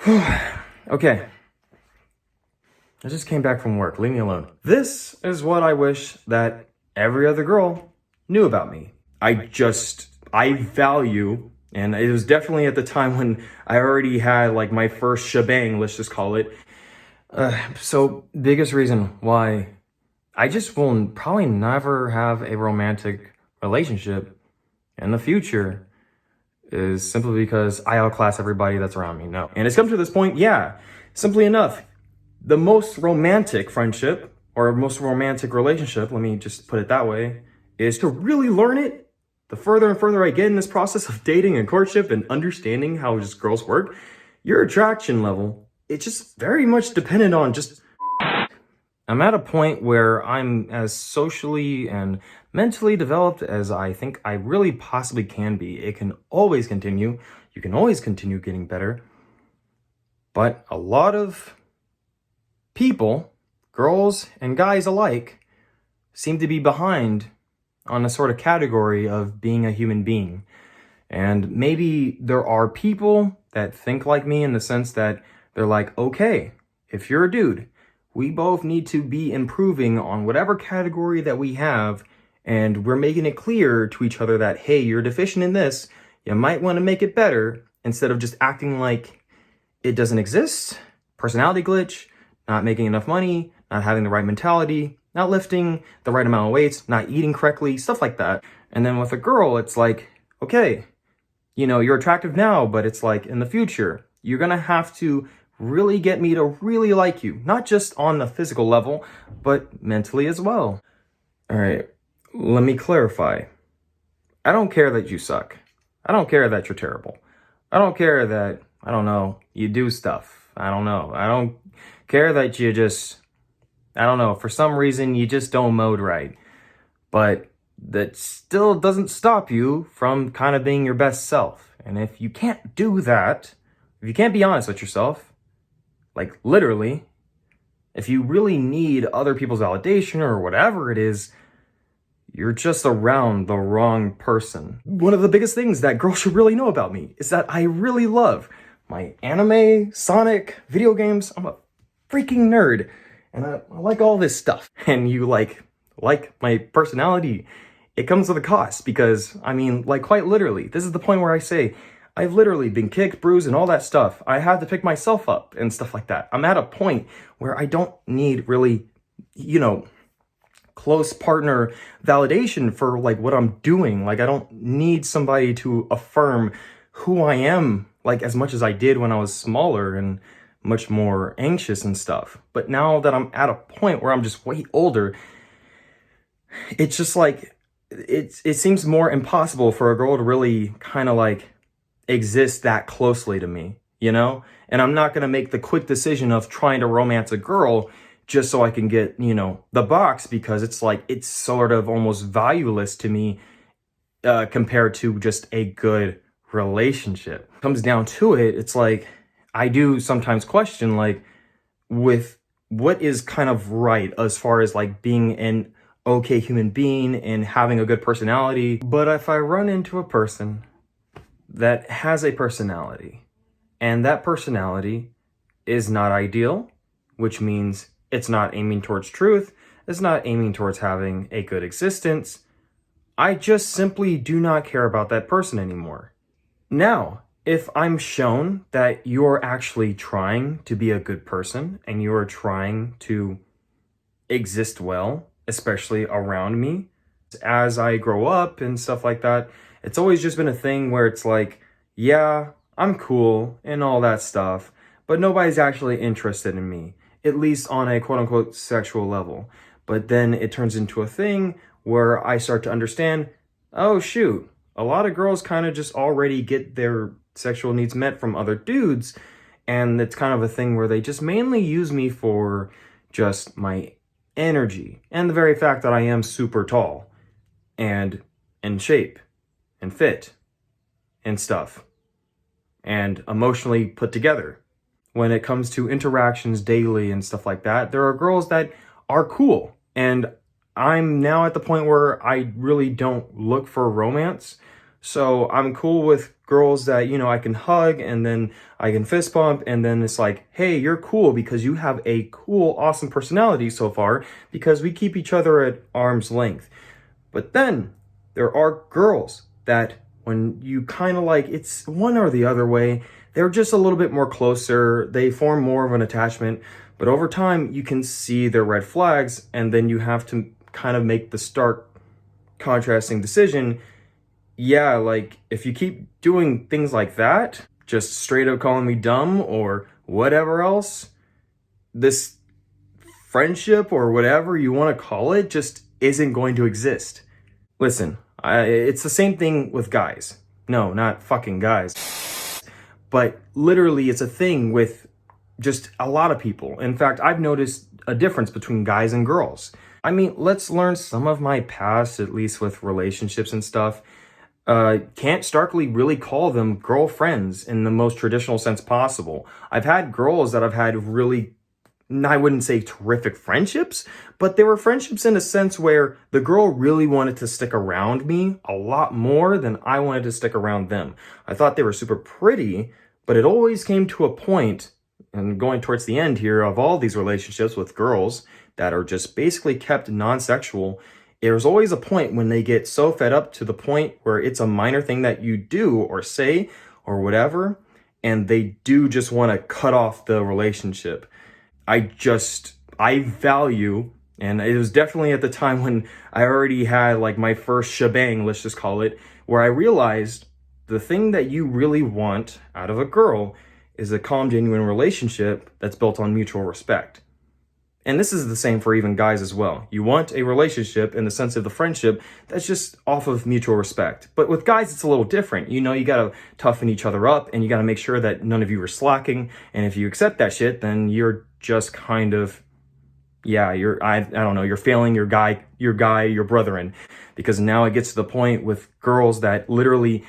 Okay, I just came back from work. Leave me alone. This is what I wish that every other girl knew about me. I value, and it was definitely at the time when I already had like my first shebang, let's just call it. So, biggest reason why I just will probably never have a romantic relationship in the future is simply because I outclass everybody that's around me. No. And it's come to this point, yeah, simply enough. The most romantic friendship or most romantic relationship, let me just put it that way, is to really learn it. The further and further I get in this process of dating and courtship and understanding how just girls work, your attraction level, it's just very much dependent on just I'm at a point where I'm as socially and mentally developed as I think I really possibly can be. It can always continue. You can always continue getting better. But a lot of people, girls and guys alike, seem to be behind on a sort of category of being a human being. And maybe there are people that think like me in the sense that they're like, okay, if you're a dude, we both need to be improving on whatever category that we have, and we're making it clear to each other that, hey, you're deficient in this, you might want to make it better, instead of just acting like it doesn't exist, personality glitch, not making enough money, not having the right mentality, not lifting the right amount of weights, not eating correctly, stuff like that. And then with a girl, it's like, okay, you're attractive now, but it's like in the future, you're gonna have to really get me to really like you, not just on the physical level, but mentally as well. All right, let me clarify. I don't care that you suck. I don't care that you're terrible. I don't care that, I don't know, you do stuff. I don't know. I don't care that you just, I don't know, for some reason you just don't mode right. But that still doesn't stop you from kind of being your best self. And if you can't do that, if you can't be honest with yourself, like literally, if you really need other people's validation or whatever it is, you're just around the wrong person. One of the biggest things that girls should really know about me is that I really love my anime, Sonic, video games. I'm a freaking nerd, and I like all this stuff. And you like my personality, it comes with a cost because, I mean, like quite literally, this is the point where I say, I've literally been kicked, bruised, and all that stuff. I had to pick myself up and stuff like that. I'm at a point where I don't need really, close partner validation for like what I'm doing. Like I don't need somebody to affirm who I am like as much as I did when I was smaller and much more anxious and stuff. But now that I'm at a point where I'm just way older, it's just like it seems more impossible for a girl to really kind of like exist that closely to me, And I'm not going to make the quick decision of trying to romance a girl just so I can get, the box, because it's like, it's sort of almost valueless to me compared to just a good relationship. Comes down to it, it's like, I do sometimes question, like, with what is kind of right as far as like being an okay human being and having a good personality. But if I run into a person that has a personality, and that personality is not ideal, which means it's not aiming towards truth, it's not aiming towards having a good existence, I just simply do not care about that person anymore. Now, if I'm shown that you're actually trying to be a good person and you're trying to exist well, especially around me, as I grow up and stuff like that, it's always just been a thing where it's like, yeah, I'm cool and all that stuff, but nobody's actually interested in me, at least on a quote unquote sexual level. But then it turns into a thing where I start to understand, oh shoot, a lot of girls kind of just already get their sexual needs met from other dudes. And it's kind of a thing where they just mainly use me for just my energy and the very fact that I am super tall and in shape and fit and stuff and emotionally put together. When it comes to interactions daily and stuff like that, there are girls that are cool. And I'm now at the point where I really don't look for romance. So I'm cool with girls that, you know, I can hug and then I can fist bump, and then it's like, hey, you're cool because you have a cool, awesome personality so far because we keep each other at arm's length. But then there are girls that when you kind of like, it's one or the other way, they're just a little bit more closer, they form more of an attachment, but over time you can see their red flags, and then you have to kind of make the stark contrasting decision. Yeah, like if you keep doing things like that, just straight up calling me dumb or whatever else, this friendship or whatever you want to call it just isn't going to exist. Listen, it's the same thing with guys. No, not fucking guys. But literally, it's a thing with just a lot of people. In fact, I've noticed a difference between guys and girls. I mean, let's learn some of my past, at least with relationships and stuff. Can't starkly really call them girlfriends in the most traditional sense possible. I've had girls that I've had really, I wouldn't say terrific friendships, but they were friendships in a sense where the girl really wanted to stick around me a lot more than I wanted to stick around them. I thought they were super pretty, but it always came to a point, and going towards the end here, of all these relationships with girls that are just basically kept non-sexual, there's always a point when they get so fed up to the point where it's a minor thing that you do or say or whatever, and they do just want to cut off the relationship. I value, and it was definitely at the time when I already had like my first shebang, let's just call it, where I realized the thing that you really want out of a girl is a calm, genuine relationship that's built on mutual respect. And this is the same for even guys as well. You want a relationship in the sense of the friendship that's just off of mutual respect. But with guys, it's a little different. You know, you got to toughen each other up, and you got to make sure that none of you are slacking. And if you accept that shit, then you're just kind of, yeah, I don't know, you're failing your brethren. Because now it gets to the point with girls that literally,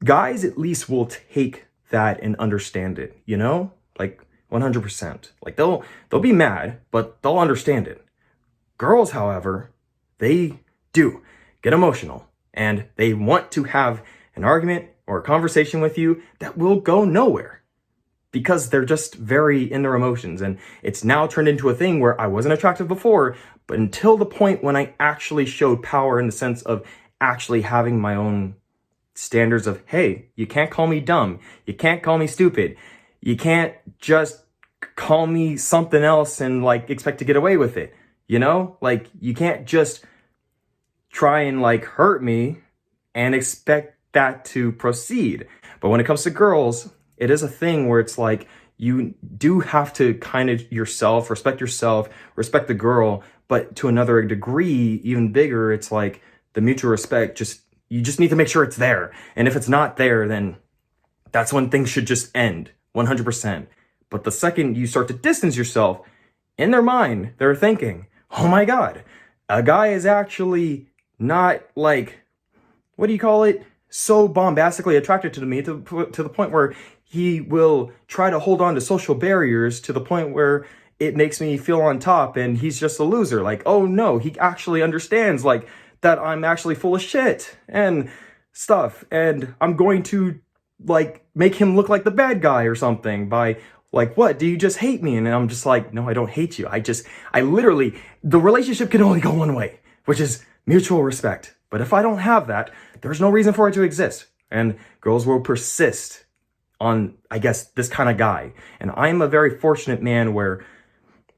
guys at least will take that and understand it, you know? Like, 100%. Like they'll be mad, but they'll understand it. Girls, however, they do get emotional, and they want to have an argument or a conversation with you that will go nowhere because they're just very in their emotions. And it's now turned into a thing where I wasn't attractive before, but until the point when I actually showed power in the sense of actually having my own standards of, hey, you can't call me dumb. You can't call me stupid. You can't just call me something else and like expect to get away with it. You know, like you can't just try and like hurt me and expect that to proceed. But when it comes to girls, it is a thing where it's like you do have to kind of respect the girl, but to another degree, even bigger, it's like the mutual respect, you just need to make sure it's there. And if it's not there, then that's when things should just end. 100%. But the second you start to distance yourself, in their mind, they're thinking, oh my God, a guy is actually not like, what do you call it? So bombastically attracted to me to the point where he will try to hold on to social barriers to the point where it makes me feel on top and he's just a loser. Like, oh no, he actually understands like that I'm actually full of shit and stuff. And I'm going to like make him look like the bad guy or something by like, what, do you just hate me? And I'm just like, no, I don't hate you. I literally, the relationship can only go one way, which is mutual respect. But if I don't have that, there's no reason for it to exist. And girls will persist on, I guess, this kind of guy. And I'm a very fortunate man where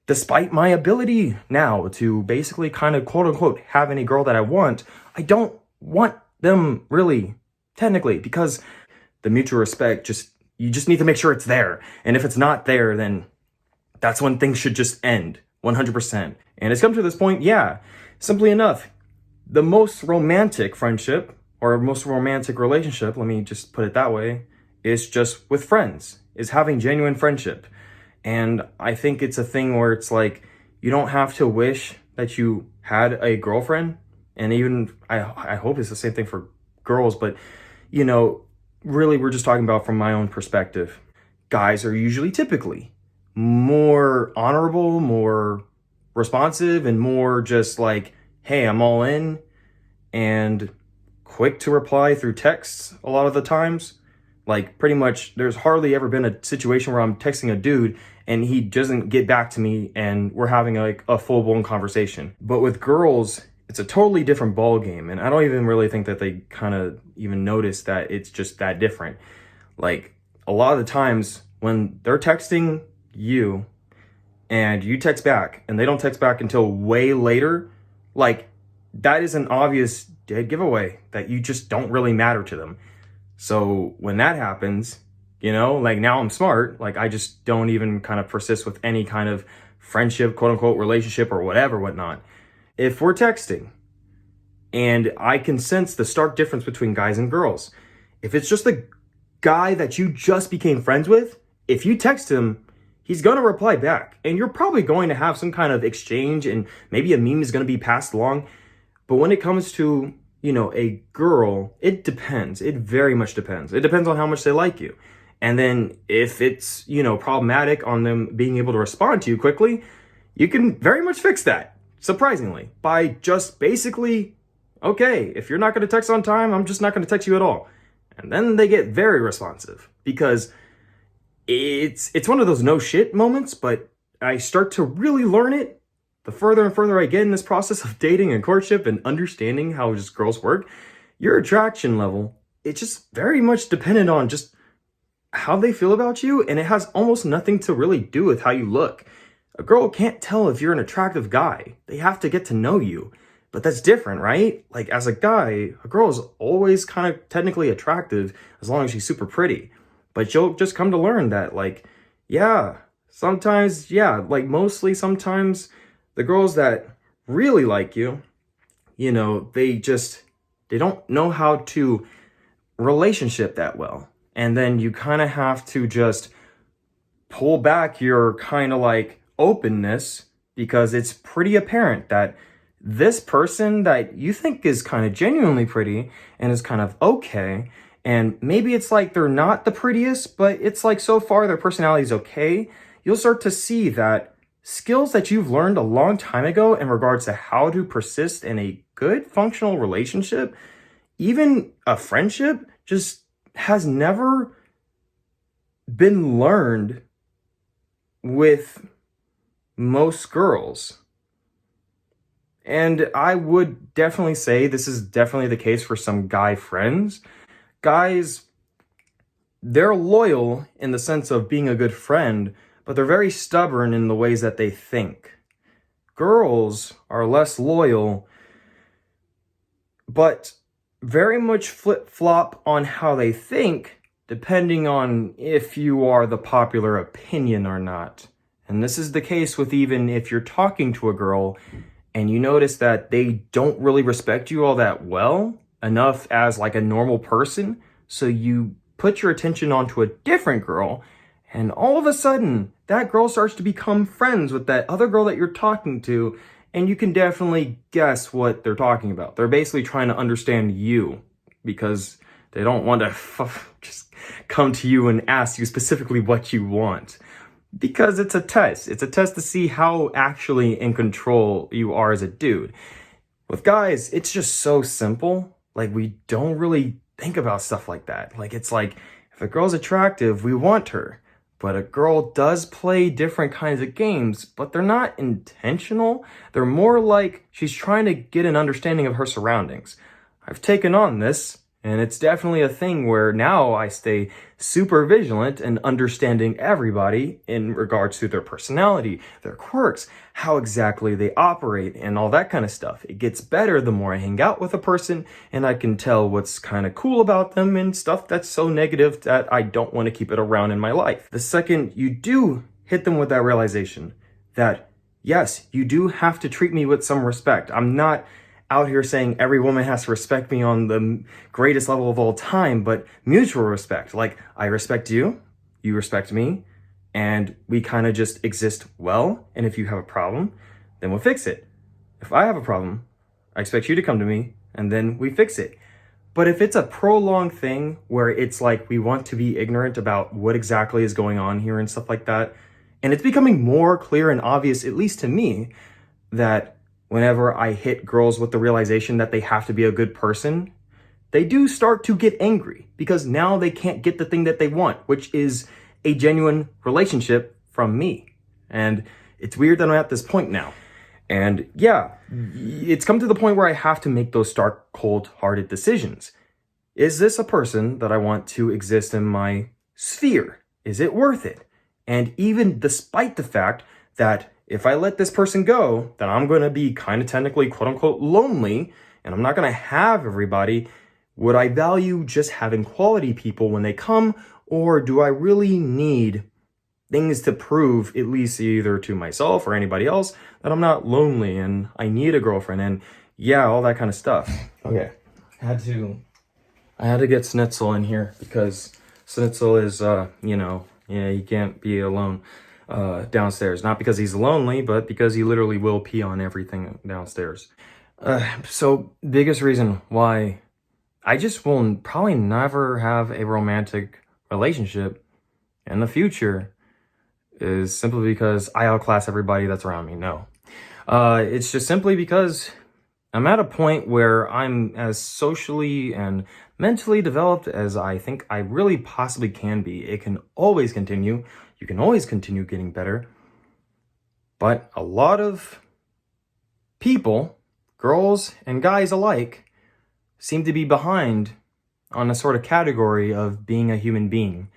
despite my ability now to basically kind of quote unquote have any girl that I want, I don't want them really technically because the mutual respect you just need to make sure it's there. And if it's not there, then that's when things should just end 100%. And it's come to this point, yeah, simply enough, the most romantic friendship or most romantic relationship, let me just put it that way, is just with friends, is having genuine friendship. And I think it's a thing where it's like, you don't have to wish that you had a girlfriend. And even, I hope it's the same thing for girls, but you know, really, we're just talking about from my own perspective. Guys are usually typically more honorable, more responsive, and more just like, hey, I'm all in, and quick to reply through texts a lot of the times. Like, pretty much, there's hardly ever been a situation where I'm texting a dude and he doesn't get back to me and we're having like a full-blown conversation. But with girls, it's a totally different ball game, and I don't even really think that they kind of even notice that it's just that different. Like, a lot of the times when they're texting you and you text back and they don't text back until way later, like, that is an obvious dead giveaway that you just don't really matter to them. So when that happens, like, now I'm smart. Like, I just don't even kind of persist with any kind of friendship, quote unquote, relationship or whatnot. If we're texting and I can sense the stark difference between guys and girls, if it's just a guy that you just became friends with, if you text him, he's going to reply back and you're probably going to have some kind of exchange and maybe a meme is going to be passed along. But when it comes to, a girl, it depends. It very much depends. It depends on how much they like you. And then if it's, problematic on them being able to respond to you quickly, you can very much fix that, surprisingly, by just basically, okay, if you're not going to text on time, I'm just not going to text you at all. And then they get very responsive because it's one of those no shit moments, but I start to really learn it the further and further I get in this process of dating and courtship and understanding how just girls work. Your attraction level, it's just very much dependent on just how they feel about you, and it has almost nothing to really do with how you look. A girl can't tell if you're an attractive guy. They have to get to know you. But that's different, right? Like, as a guy, a girl is always kind of technically attractive as long as she's super pretty. But you'll just come to learn that, like, sometimes, mostly sometimes the girls that really like you, they don't know how to relationship that well. And then you kind of have to just pull back your kind of like openness, because it's pretty apparent that this person that you think is kind of genuinely pretty and is kind of okay, and maybe it's like they're not the prettiest, but it's like so far their personality is okay, you'll start to see that skills that you've learned a long time ago in regards to how to persist in a good functional relationship, even a friendship, just has never been learned with most girls. And I would definitely say this is definitely the case for some guy friends. Guys, they're loyal in the sense of being a good friend, but they're very stubborn in the ways that they think. Girls are less loyal, but very much flip-flop on how they think, depending on if you are the popular opinion or not. And this is the case with even if you're talking to a girl and you notice that they don't really respect you all that well, enough as like a normal person, so you put your attention onto a different girl, and all of a sudden, that girl starts to become friends with that other girl that you're talking to, and you can definitely guess what they're talking about. They're basically trying to understand you because they don't want to just come to you and ask you specifically what you want. Because it's a test. It's a test to see how actually in control you are as a dude. With guys, it's just so simple. Like, we don't really think about stuff like that. Like, it's like, if a girl's attractive, we want her. But a girl does play different kinds of games, but they're not intentional. They're more like she's trying to get an understanding of her surroundings. I've taken on this, and it's definitely a thing where now I stay super vigilant and understanding everybody in regards to their personality, their quirks, how exactly they operate, and all that kind of stuff. It gets better the more I hang out with a person, and I can tell what's kind of cool about them and stuff that's so negative that I don't want to keep it around in my life. The second you do hit them with that realization that, yes, you do have to treat me with some respect. I'm not out here saying every woman has to respect me on the greatest level of all time, but mutual respect. Like, I respect you, you respect me, and we kind of just exist well. And if you have a problem, then we'll fix it. If I have a problem, I expect you to come to me, and then we fix it. But if it's a prolonged thing where it's like we want to be ignorant about what exactly is going on here and stuff like that, and it's becoming more clear and obvious, at least to me, that whenever I hit girls with the realization that they have to be a good person, they do start to get angry because now they can't get the thing that they want, which is a genuine relationship from me. And it's weird that I'm at this point now. And yeah, it's come to the point where I have to make those stark, cold-hearted decisions. Is this a person that I want to exist in my sphere? Is it worth it? And even despite the fact that if I let this person go, then I'm going to be kind of technically quote-unquote lonely, and I'm not going to have everybody, would I value just having quality people when they come, or do I really need things to prove, at least either to myself or anybody else, that I'm not lonely and I need a girlfriend and yeah, all that kind of stuff. Okay, I had to get Snitzel in here because Snitzel is, he can't be alone downstairs. Not because he's lonely, but because he literally will pee on everything downstairs. So biggest reason why I just will probably never have a romantic relationship in the future is simply because I outclass everybody that's around me. No. It's just simply because I'm at a point where I'm as socially and mentally developed as I think I really possibly can be. It can always continue. You can always continue getting better. But a lot of people, girls and guys alike, seem to be behind on a sort of category of being a human being.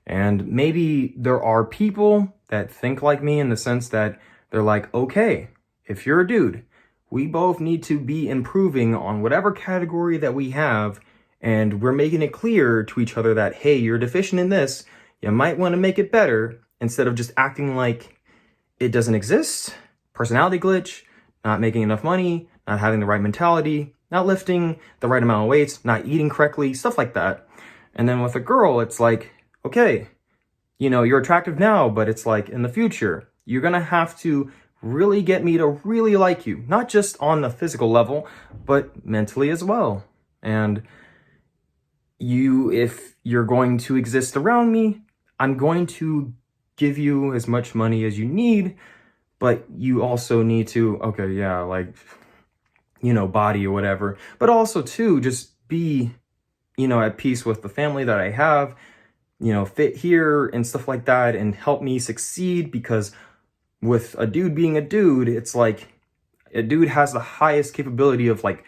And maybe there are people that think like me in the sense that they're like, okay, if you're a dude, we both need to be improving on whatever category that we have, and we're making it clear to each other that, hey, you're deficient in this, you might want to make it better, instead of just acting like it doesn't exist, personality glitch, not making enough money, not having the right mentality, not lifting the right amount of weights, not eating correctly, stuff like that. And then with a girl, it's like, okay, you're attractive now, but it's like in the future, you're going to have to really get me to really like you, not just on the physical level, but mentally as well. And if you're going to exist around me, I'm going to give you as much money as you need, but you also need to, okay, yeah, like, body or whatever, but also too, just be, at peace with the family that I have, fit here and stuff like that and help me succeed, because with a dude being a dude, it's like a dude has the highest capability of like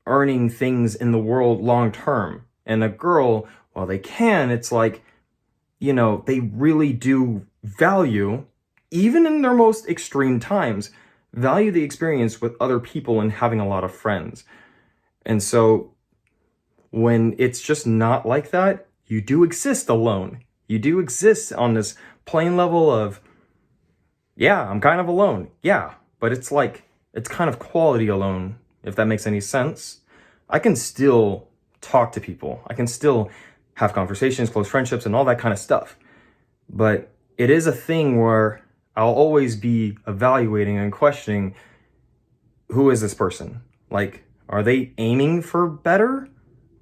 earning things in the world long term. And a girl, while they can, it's like, they really do value, even in their most extreme times, value the experience with other people and having a lot of friends. And so when it's just not like that, you do exist alone. You do exist on this plain level of, yeah, I'm kind of alone. Yeah, but it's like, it's kind of quality alone, if that makes any sense. I can still talk to people. I can still have conversations, close friendships, and all that kind of stuff. But it is a thing where I'll always be evaluating and questioning, who is this person? Like, are they aiming for better?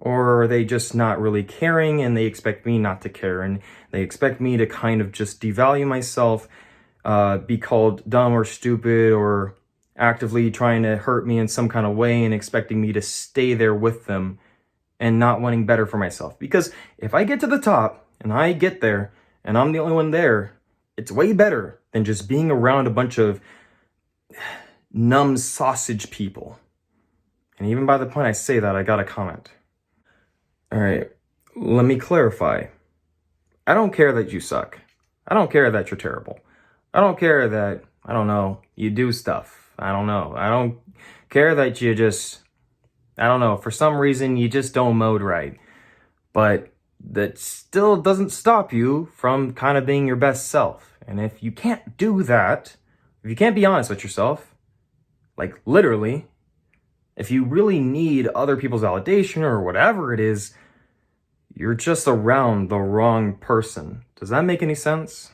Or are they just not really caring and they expect me not to care? And they expect me to kind of just devalue myself, be called dumb or stupid, or actively trying to hurt me in some kind of way and expecting me to stay there with them and not wanting better for myself. Because if I get to the top and I get there and I'm the only one there, it's way better than just being around a bunch of numb sausage people. And even by the point I say that, I got a comment. All right, let me clarify. I don't care that you suck. I don't care that you're terrible. I don't care that, I don't know, you do stuff. I don't know. I don't care that you just, I don't know, for some reason you just don't mode right. But that still doesn't stop you from kind of being your best self. And if you can't do that, if you can't be honest with yourself, like literally, if you really need other people's validation or whatever it is, you're just around the wrong person. Does that make any sense?